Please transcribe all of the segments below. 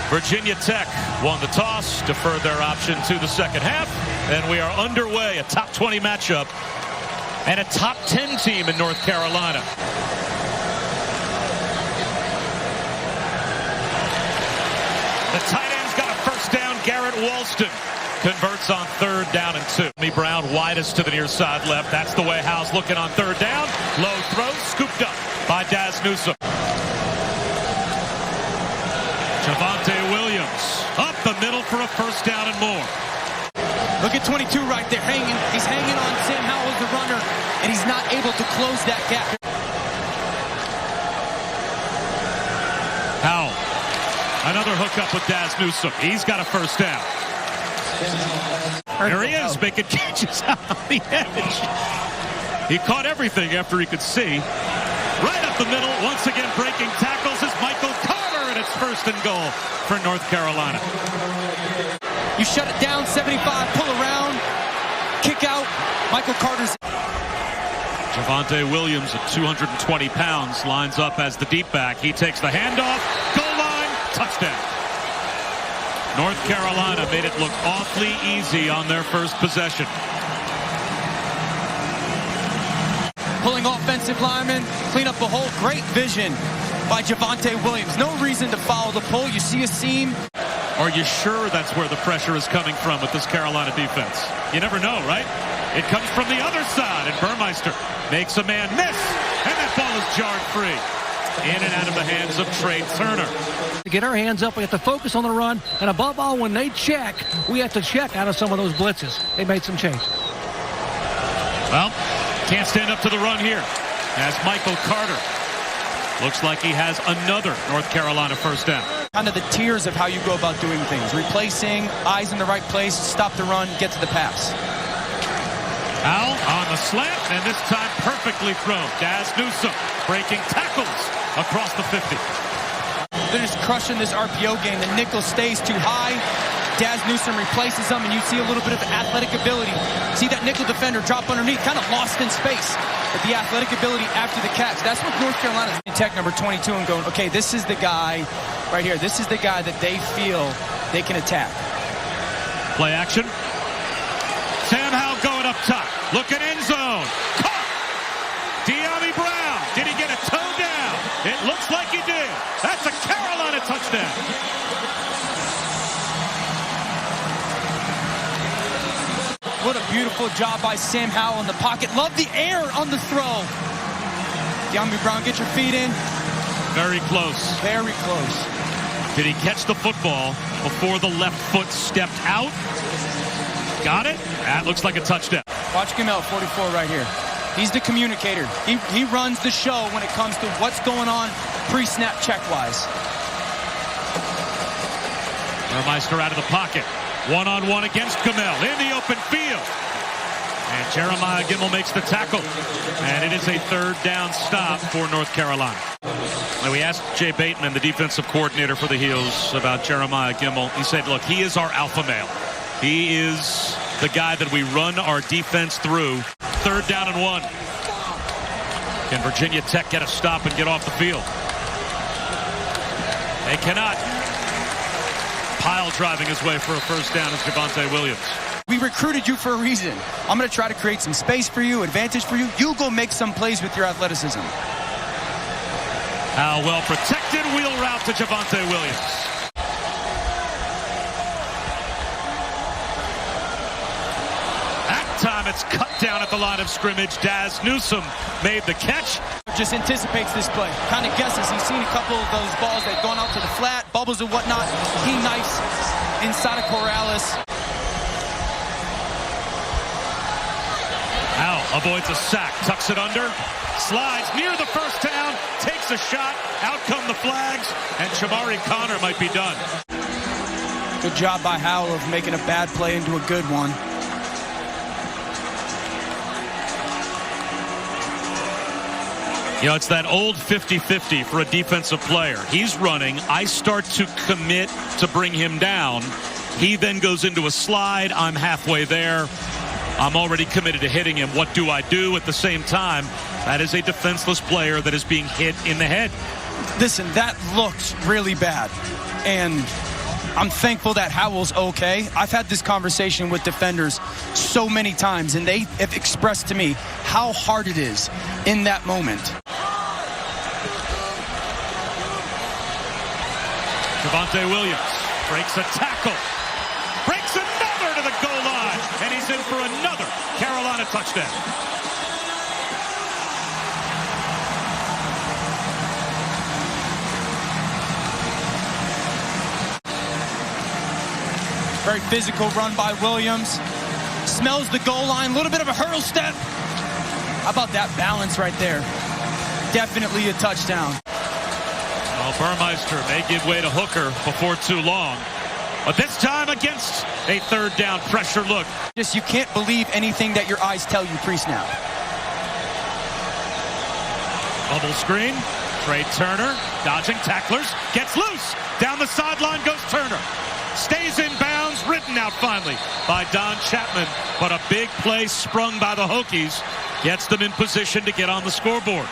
Virginia Tech won the toss, deferred their option to the second half, and we are underway. A top 20 matchup and a top 10 team in North Carolina. The tight end's got a first down. Garrett Walston converts on 3rd down and 2. Dyami Brown widest to the near side left. That's the way Howell's looking on 3rd down. Low throw, scooped up by Dazz Newsome. Javonte Williams up the middle for a first down and more. Look at 22 right there hanging. He's hanging on Sam Howell as the runner, and he's not able to close that gap. Howell, another hookup with Dazz Newsome. He's got a first down. There he is, making catches out on the edge. He caught everything after he could see. Right up the middle, once again breaking tackles is Michael Carter, and it's 1st and goal for North Carolina. You shut it down, 75, pull around, kick out. Michael Carter's. Javonte Williams at 220 pounds lines up as the deep back. He takes the handoff, goal line, touchdown. North Carolina made it look awfully easy on their first possession. Pulling offensive linemen, clean up the hole. Great vision by Javonte Williams. No reason to follow the pull. You see a seam. Are you sure that's where the pressure is coming from with this Carolina defense? You never know, right? It comes from the other side, and Burmeister makes a man miss, and that ball is jarred free. In and out of the hands of Trey Turner. To get our hands up, we have to focus on the run, and above all, when they check, we have to check out of some of those blitzes. They made some change. Well, can't stand up to the run here as Michael Carter looks like he has another North Carolina first down. Kind of the tiers of how you go about doing things. Replacing, eyes in the right place, stop the run, get to the pass. Howell on the slant, and this time perfectly thrown. Dazz Newsome breaking tackles across the 50. They're just crushing this RPO game. The nickel stays too high. Dazz Newsome replaces them, and you see a little bit of athletic ability. See that nickel defender drop underneath, kind of lost in space. But the athletic ability after the catch, that's what North Carolina's Tech number 22 and going, okay, this is the guy right here. This is the guy that they feel they can attack. Play action. Sam Howell going up top. Looking end zone. Caught. Dyami Brown. Did he get a toe down? It looks like he did. That's a Carolina touchdown. What a beautiful job by Sam Howell in the pocket. Love the air on the throw. Dyami Brown, get your feet in. Very close. Very close. Did he catch the football before the left foot stepped out? Got it? That looks like a touchdown. Watch Gamel, 44 right here. He's the communicator. He runs the show when it comes to what's going on pre-snap check-wise. Burmeister out of the pocket. One-on-one against Gamel in the open field. And Jeremiah Gemmel makes the tackle. And it is a 3rd down stop for North Carolina. Now we asked Jay Bateman, the defensive coordinator for the Heels, about Jeremiah Gemmel. He said, look, he is our alpha male. He is the guy that we run our defense through. 3rd down and 1. Can Virginia Tech get a stop and get off the field? They cannot. Pile driving his way for a first down is Javonte Williams. We recruited you for a reason. I'm going to try to create some space for you, advantage for you. You go make some plays with your athleticism. How well protected. Wheel route to Javonte Williams. That time it's cut down at the line of scrimmage. Dazz Newsome made the catch. Just anticipates this play. Kind of guesses. He's seen a couple of those balls that gone out to the flat, bubbles and whatnot. He knifes inside of Corrales. Howell avoids a sack, tucks it under, slides near the first down, takes a shot, out come the flags, and Shamari Connor might be done. Good job by Howell of making a bad play into a good one. You know, it's that old 50-50 for a defensive player. He's running. I start to commit to bring him down. He then goes into a slide. I'm halfway there. I'm already committed to hitting him. What do I do at the same time? That is a defenseless player that is being hit in the head. Listen, that looks really bad. And I'm thankful that Howell's okay. I've had this conversation with defenders so many times, and they have expressed to me how hard it is in that moment. Javonte Williams breaks a tackle, breaks another to the goal line, and he's in for another Carolina touchdown. Very physical run by Williams. Smells the goal line, a little bit of a hurdle step. How about that balance right there? Definitely a touchdown. Well, Burmeister may give way to Hooker before too long. But this time against a third down pressure look. Just you can't believe anything that your eyes tell you pre-snap. Bubble screen. Trey Turner dodging tacklers. Gets loose. Down the sideline goes Turner. Stays in bounds, written out finally by Don Chapman. But a big play sprung by the Hokies gets them in position to get on the scoreboard.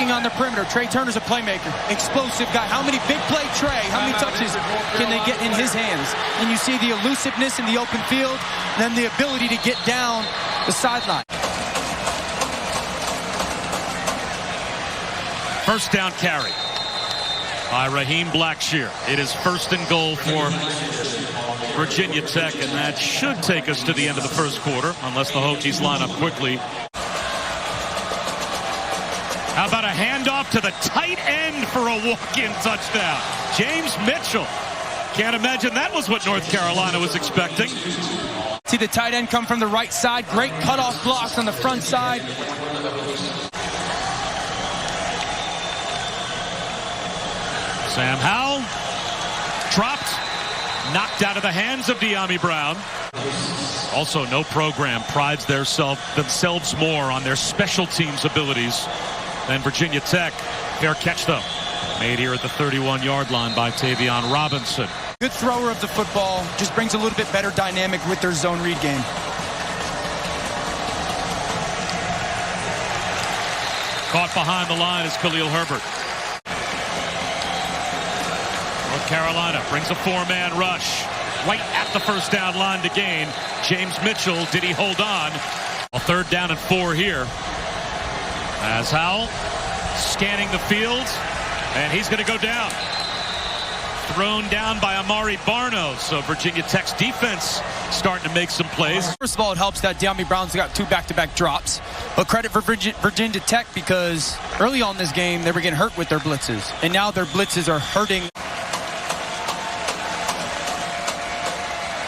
On the perimeter, Trey Turner's a playmaker, explosive guy. How many big play Trey? How many touches can they get in his hands? And you see the elusiveness in the open field, and then the ability to get down the sideline. First down carry by Raheem Blackshear. It is first and goal for Virginia Tech, and that should take us to the end of the first quarter, unless the Hokies line up quickly. How about a handoff to the tight end for a walk-in touchdown? James Mitchell. Can't imagine that was what North Carolina was expecting. See the tight end come from the right side. Great cutoff blocks on the front side. Sam Howell dropped, knocked out of the hands of Dyami Brown. Also, no program prides themselves more on their special teams abilities than Virginia Tech. Fair catch, though, made here at the 31-yard line by Tavion Robinson. Good thrower of the football, just brings a little bit better dynamic with their zone read game. Caught behind the line is Khalil Herbert. North Carolina brings a four-man rush right at the first down line to gain. James Mitchell, did he hold on? A third down and 4 here. As Howell scanning the field, and he's going to go down. Thrown down by Amari Barno. So Virginia Tech's defense starting to make some plays. First of all, it helps that Dyami Brown's got 2 back-to-back drops. But credit for Virginia Tech, because early on this game, they were getting hurt with their blitzes. And now their blitzes are hurting.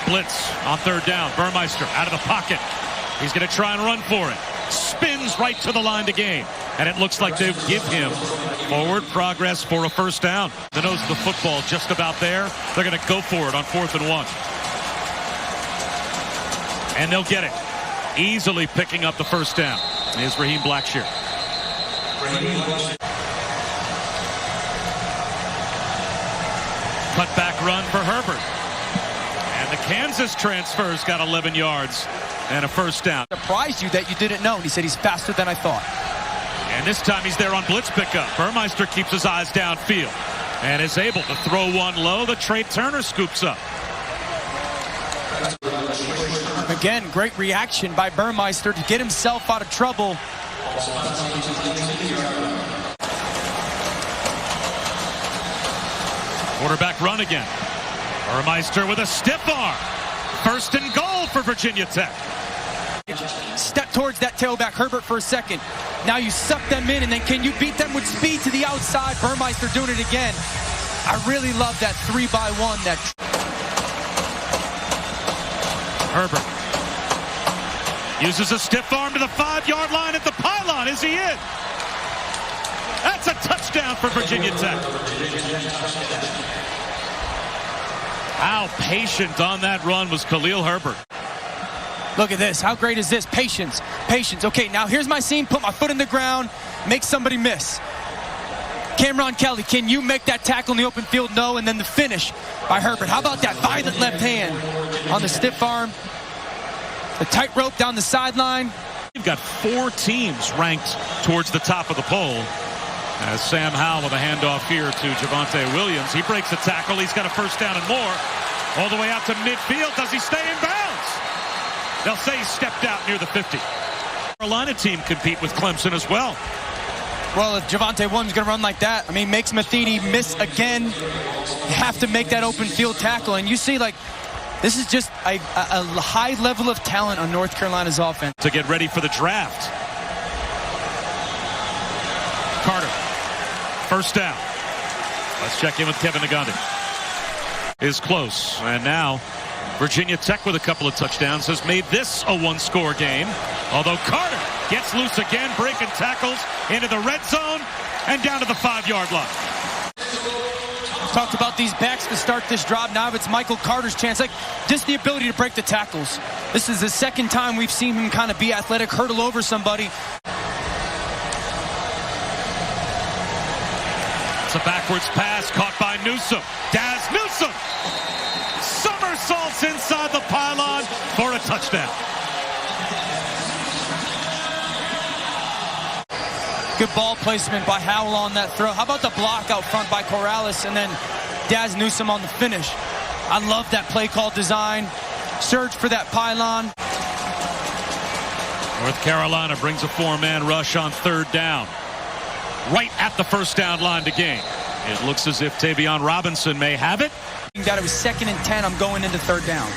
Blitz on third down. Burmeister out of the pocket. He's going to try and run for it. Spins right to the line to gain. And it looks like they give him forward progress for a first down. The nose of the football just about there. They're going to go for it on 4th and 1. And they'll get it. Easily picking up the first down is Raheem Blackshear. Cutback run for Herbert. And the Kansas transfer's got 11 yards and a first down. Surprised you that you didn't know. And he said he's faster than I thought. And this time he's there on blitz pickup. Burmeister keeps his eyes downfield and is able to throw one low. The Trey Turner scoops up. Again, great reaction by Burmeister to get himself out of trouble. Quarterback run again. Burmeister with a stiff arm. First and goal for Virginia Tech. Step towards that tailback, Herbert, for a second. Now you suck them in, and then can you beat them with speed to the outside? Burmeister doing it again. I really love that 3-by-1. That Herbert uses a stiff arm to the 5-yard line at the pylon. Is he in? That's a touchdown for Virginia Tech. How patient on that run was Khalil Herbert. Look at this. How great is this? Patience. Patience. Okay, now here's my scene. Put my foot in the ground. Make somebody miss. Cameron Kelly, can you make that tackle in the open field? No. And then the finish by Herbert. How about that violent left hand on the stiff arm? The tightrope down the sideline. You've got 4 teams ranked towards the top of the poll. As Sam Howell with a handoff here to Javonte Williams. He breaks the tackle. He's got a first down and more. All the way out to midfield. Does he stay in bounds? They'll say he stepped out near the 50. Carolina team compete with Clemson as well. Well, if Javonte Williams is going to run like that, I mean, makes Matheny miss again. You have to make that open field tackle. And you see, like, this is just a high level of talent on North Carolina's offense. To get ready for the draft. Carter. First down. Let's check in with Kevin Nagandi. Is close. And now Virginia Tech, with a couple of touchdowns, has made this a one-score game. Although Carter gets loose again, breaking tackles into the red zone and down to the 5-yard line. Talked about these backs to start this drive. Now it's Michael Carter's chance. Like, just the ability to break the tackles. This is the second time we've seen him kind of be athletic, hurdle over somebody. It's a backwards pass caught by Newsome. Dazz Newsome somersaults inside the pylon for a touchdown. Good ball placement by Howell on that throw. How about the block out front by Corrales and then Dazz Newsome on the finish? I love that play call design. Search for that pylon. North Carolina brings a 4-man rush on third down. Right at the first down line to gain. It looks as if Tavion Robinson may have it. That it was 2nd and 10. I'm going into third down.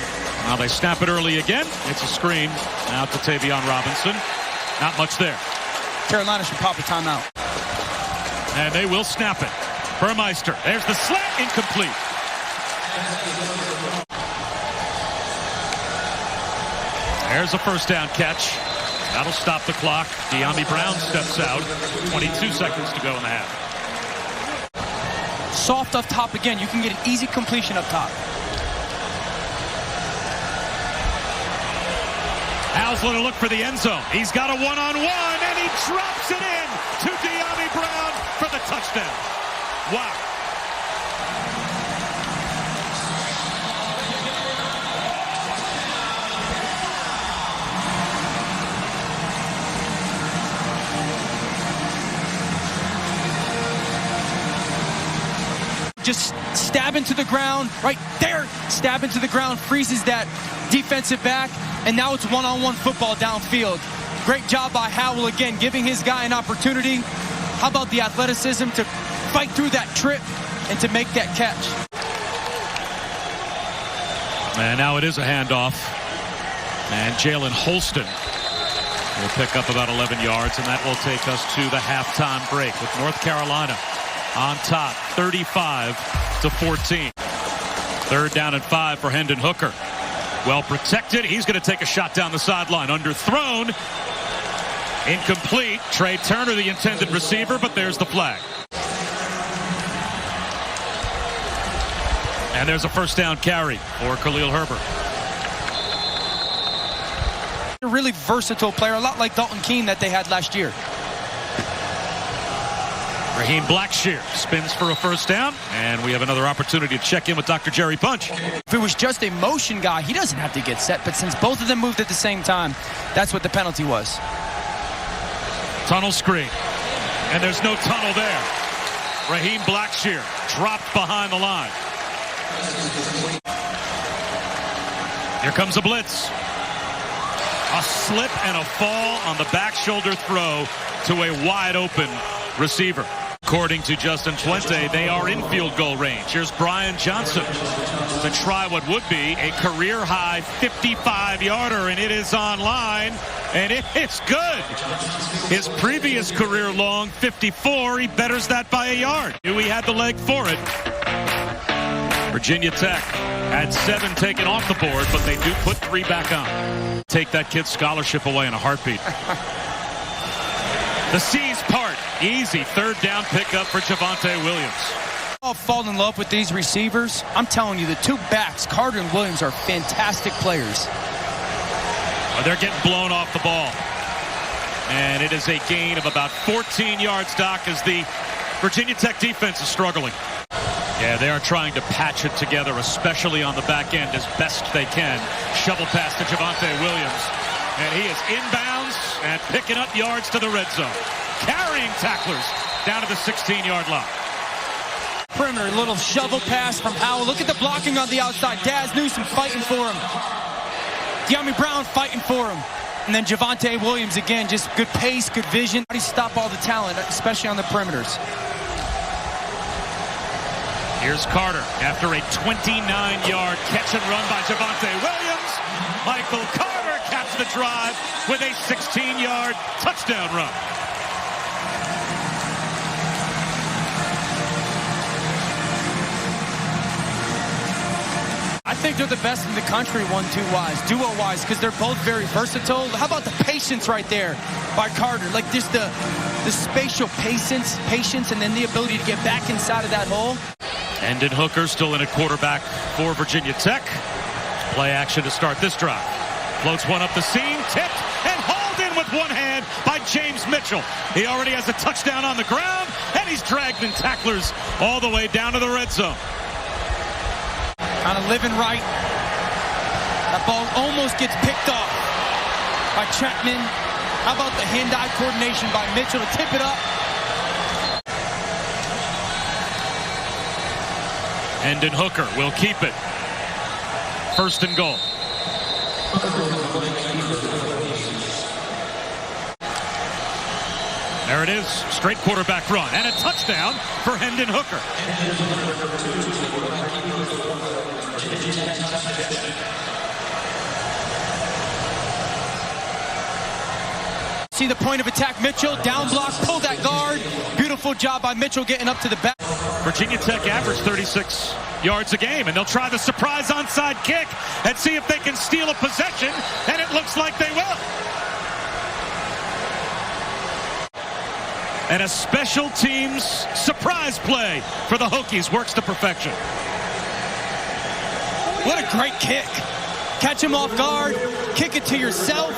Now they snap it early again. It's a screen out to Tavion Robinson. Not much there. Carolina should pop a timeout. And they will snap it. Burmeister. There's the slant, incomplete. There's a first down catch. That'll stop the clock. Dyami Brown steps out. 22 seconds to go in the half. Soft up top again. You can get an easy completion up top. Howell's going to look for the end zone. He's got a one-on-one, and he drops it in to Dyami Brown for the touchdown. Wow. Just stab into the ground, right there, stab into the ground, freezes that defensive back, and now it's one-on-one football downfield. Great job by Howell again, giving his guy an opportunity. How about the athleticism to fight through that trip and to make that catch? And now it is a handoff. And Jalen Holston will pick up about 11 yards, and that will take us to the halftime break with North Carolina on top, 35-14. Third down and 5 for Hendon Hooker. Well protected. He's going to take a shot down the sideline. Underthrown. Incomplete. Trey Turner, the intended receiver, but there's the flag. And there's a first down carry for Khalil Herbert. A really versatile player, a lot like Dalton Keene that they had last year. Raheem Blackshear spins for a first down, and we have another opportunity to check in with Dr. Jerry Punch. If it was just a motion guy, he doesn't have to get set, but since both of them moved at the same time, that's what the penalty was. Tunnel screen, and there's no tunnel there. Raheem Blackshear dropped behind the line. Here comes a blitz. A slip and a fall on the back shoulder throw to a wide open receiver. According to Justin Fuente, they are in field goal range. Here's Brian Johnson to try what would be a career-high 55-yarder, and it is online, and it's good. His previous career-long 54, he betters that by a yard. Knew he had the leg for it. Virginia Tech had 7 taken off the board, but they do put 3 back on. Take that kid's scholarship away in a heartbeat. The C's part. Easy third down pickup for Javonte Williams. I'll fall in love with these receivers. I'm telling you, the 2 backs, Carter and Williams, are fantastic players. They're getting blown off the ball. And it is a gain of about 14 yards, Doc, as the Virginia Tech defense is struggling. Yeah, they are trying to patch it together, especially on the back end, as best they can. Shovel pass to Javonte Williams. And he is inbounds and picking up yards to the red zone. Carrying tacklers down to the 16-yard line. Perimeter, a little shovel pass from Howell. Look at the blocking on the outside. Dazz Newsome fighting for him. Dyami Brown fighting for him. And then Javonte Williams, again, just good pace, good vision. How do you stop all the talent, especially on the perimeters? Here's Carter after a 29-yard catch and run by Javonte Williams. Michael Carter caps the drive with a 16-yard touchdown run. I think they're the best in the country, 1-2-wise, duo-wise, because they're both very versatile. How about the patience right there by Carter? Like just the spatial patience, and then the ability to get back inside of that hole. Hendon Hooker still in at quarterback for Virginia Tech. Play action to start this drive. Floats one up the seam, tipped, and hauled in with one hand by James Mitchell. He already has a touchdown on the ground, and he's dragged in tacklers all the way down to the red zone. Kind of living right. That ball almost gets picked off by Chapman. How about the hand-eye coordination by Mitchell to tip it up? Hendon Hooker will keep it. First and goal. There it is. Straight quarterback run and a touchdown for Hendon Hooker. See the point of attack, Mitchell, down block, pull that guard. Beautiful job by Mitchell getting up to the back. Virginia Tech averaged 36 yards a game, and they'll try the surprise onside kick and see if they can steal a possession, and it looks like they will. And a special teams surprise play for the Hokies works to perfection. What a great kick. Catch him off guard, kick it to yourself.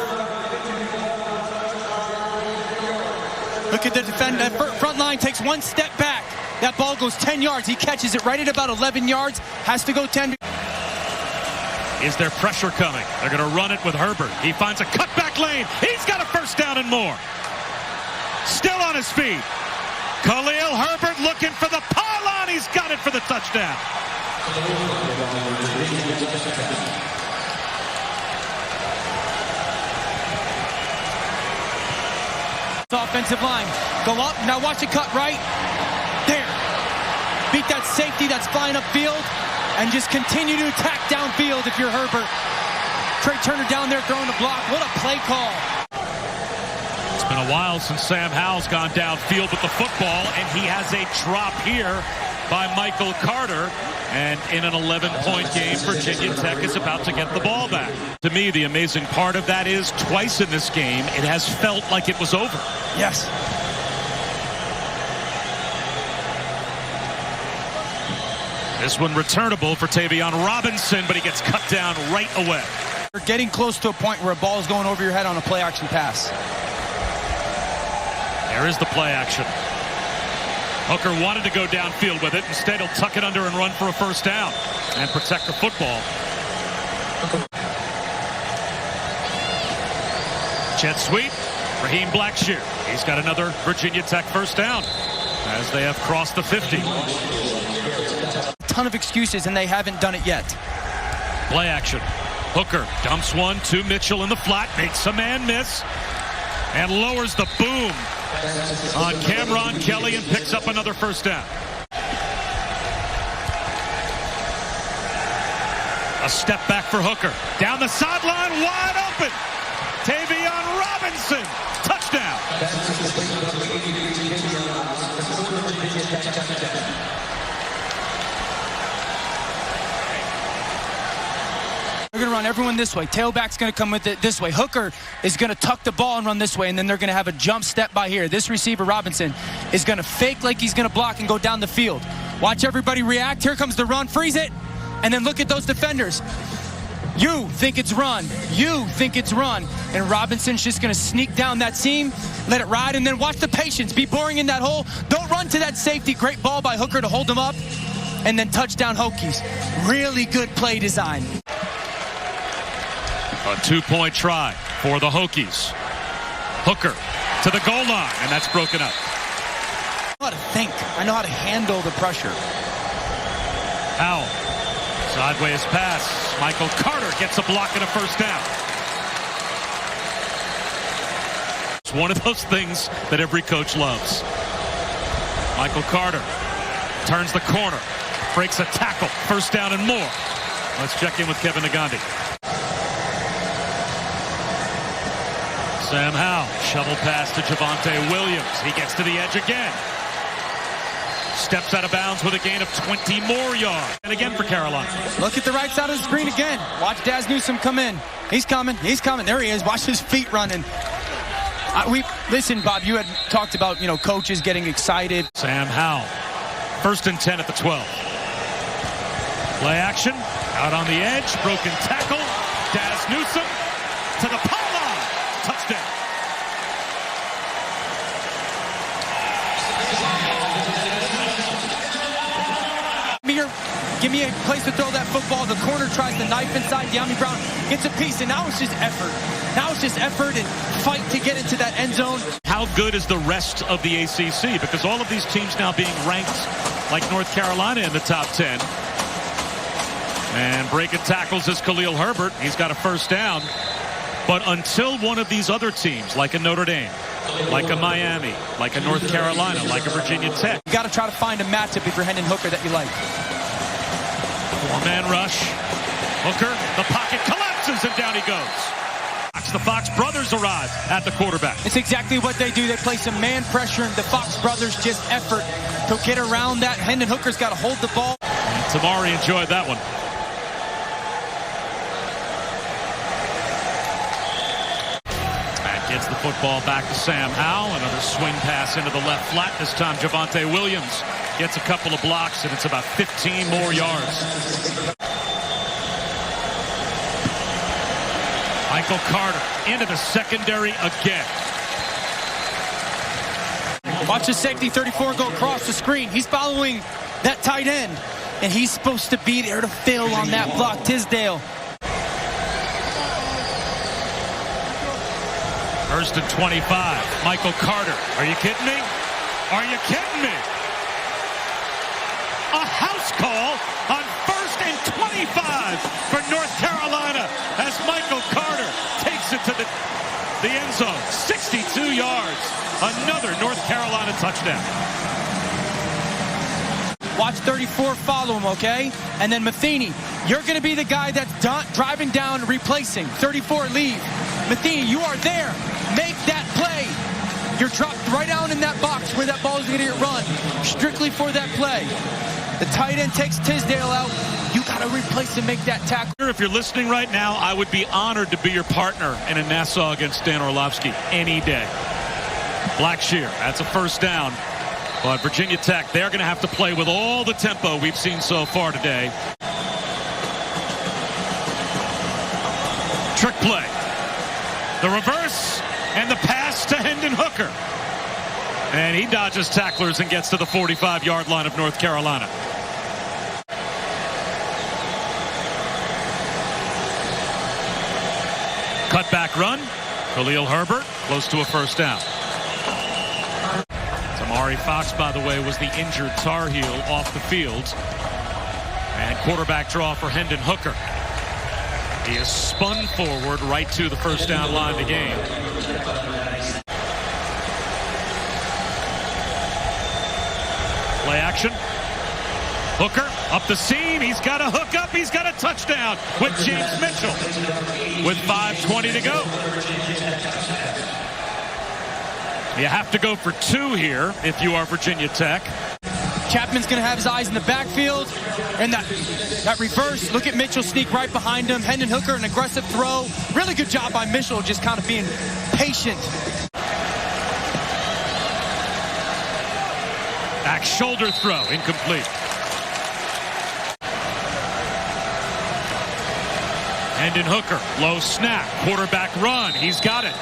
Look at the defender. Front line takes one step back. That ball goes 10 yards. He catches it right at about 11 yards. Has to go 10. Is there pressure coming? They're going to run it with Herbert. He finds a cutback lane. He's got a first down and more. Still on his feet. Khalil Herbert looking for the pylon. He's got it for the touchdown. Offensive line. Go up. Now watch it cut right. There. Beat that safety that's flying upfield and just continue to attack downfield if you're Herbert. Trey Turner down there throwing the block. What a play call. It's been a while since Sam Howell's gone downfield with the football, and he has a drop here by Michael Carter. And in an 11-point game, Virginia Tech is about to get the ball back. To me, the amazing part of that is twice in this game, it has felt like it was over. Yes. This one returnable for Tavion Robinson, but he gets cut down right away. You're getting close to a point where a ball is going over your head on a play-action pass. There is the play action. Hooker wanted to go downfield with it. Instead, he'll tuck it under and run for a first down and protect the football. Jet sweep. Raheem Blackshear. He's got another Virginia Tech first down as they have crossed the 50. A ton of excuses, and they haven't done it yet. Play action. Hooker dumps one to Mitchell in the flat. Makes a man miss. And lowers the boom on Cameron Kelly and picks up another first down. A step back for Hooker. Down the sideline, wide open. Tavion Robinson, touchdown. They're going to run everyone this way. Tailback's going to come with it this way. Hooker is going to tuck the ball and run this way, and then they're going to have a jump step by here. This receiver, Robinson, is going to fake like he's going to block and go down the field. Watch everybody react. Here comes the run. Freeze it. And then look at those defenders. You think it's run. You think it's run. And Robinson's just going to sneak down that seam, let it ride, and then watch the patience. Be boring in that hole. Don't run to that safety. Great ball by Hooker to hold him up. And then touchdown Hokies. Really good play design. A two-point try for the Hokies. Hooker to the goal line, and that's broken up. I know how to think. I know how to handle the pressure. Howell. Sideways pass. Michael Carter gets a block and a first down. It's one of those things that every coach loves. Michael Carter turns the corner. Breaks a tackle. First down and more. Let's check in with Kevin Nagandi. Sam Howell. Shovel pass to Javonte Williams. He gets to the edge again. Steps out of bounds with a gain of 20 more yards. And again for Carolina. Look at the right side of the screen again. Watch Dazz Newsome come in. He's coming. He's coming. There he is. Watch his feet running. Listen, Bob, you had talked about, coaches getting excited. Sam Howell. 1st and 10 at the 12. Play action. Out on the edge. Broken tackle. Dazz Newsome to the pylon. Touchdown. Give me a place to throw that football. The corner tries to knife inside. Dyami Brown gets a piece, and now it's just effort. Now it's just effort and fight to get into that end zone. How good is the rest of the ACC? Because all of these teams now being ranked like North Carolina in the top 10. And breaking tackles is Khalil Herbert. He's got a first down. But until one of these other teams, like a Notre Dame, like a Miami, like a North Carolina, like a Virginia Tech. You got to try to find a matchup if you're Hendon Hooker that you like. 4-man rush. Hooker, the pocket collapses, and down he goes. The Fox brothers arrive at the quarterback. It's exactly what they do. They play some man pressure, and the Fox brothers just effort to get around that. Hendon Hooker's got to hold the ball. And Tamari enjoyed that one. Gets the football back to Sam Howell. Another swing pass into the left flat. This time Javonte Williams gets a couple of blocks, and it's about 15 more yards. Michael Carter into the secondary again. Watch the safety 34 go across the screen. He's following that tight end, and he's supposed to be there to fill on that block. Tisdale. 1st and 25. Michael Carter. Are you kidding me? Are you kidding me? A house call on 1st and 25 for North Carolina as Michael Carter takes it to the end zone. 62 yards. Another North Carolina touchdown. Watch 34 follow him, okay? And then Matheny, you're going to be the guy that's driving down, replacing. 34 leave. Matheny, you are there. Make that play. You're dropped right down in that box where that ball is going to get run. Strictly for that play. The tight end takes Tisdale out. You got to replace and make that tackle. If you're listening right now, I would be honored to be your partner in a Nassau against Dan Orlovsky any day. Blackshear, that's a first down. But Virginia Tech, they're going to have to play with all the tempo we've seen so far today. Trick play. The reverse and the pass to Hendon Hooker. And he dodges tacklers and gets to the 45-yard line of North Carolina. Cutback run. Khalil Herbert close to a first down. Tamari Fox, by the way, was the injured Tar Heel off the field. And quarterback draw for Hendon Hooker. He is spun forward right to the first down line of the game. Play action. Hooker up the seam. He's got a hook up. He's got a touchdown with James Mitchell with 5:20 to go. You have to go for 2 here if you are Virginia Tech. Chapman's going to have his eyes in the backfield. And that reverse, look at Mitchell sneak right behind him. Hendon Hooker, an aggressive throw. Really good job by Mitchell, just kind of being patient. Back shoulder throw, incomplete. Hendon Hooker, low snap, quarterback run. He's got it.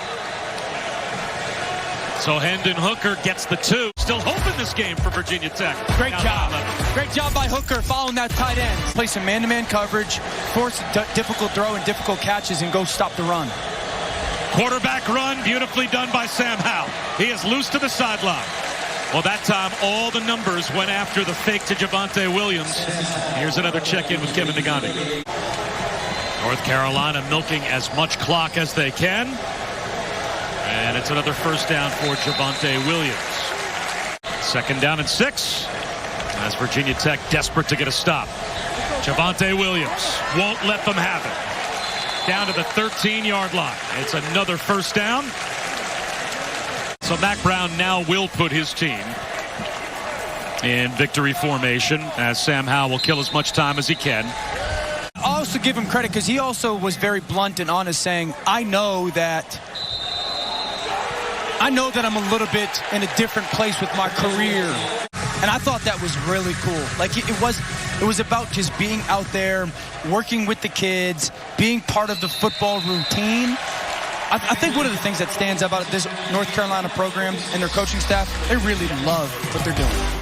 So Hendon Hooker gets the 2. Still hoping this game for Virginia Tech. Great job. Great job by Hooker following that tight end. Play some man-to-man coverage, force a difficult throw and difficult catches, and go stop the run. Quarterback run, beautifully done by Sam Howell. He is loose to the sideline. Well, that time, all the numbers went after the fake to Javonte Williams. Here's another check-in with Kevin Negandhi. North Carolina milking as much clock as they can. And it's another first down for Javonte Williams. 2nd down and 6. As Virginia Tech desperate to get a stop. Javonte Williams won't let them have it. Down to the 13-yard line. It's another first down. So Mack Brown now will put his team in victory formation as Sam Howell will kill as much time as he can. I also give him credit because he also was very blunt and honest, saying, I know that I'm a little bit in a different place with my career. And I thought that was really cool. Like it was about just being out there, working with the kids, being part of the football routine. I think one of the things that stands out about this North Carolina program and their coaching staff, they really love what they're doing.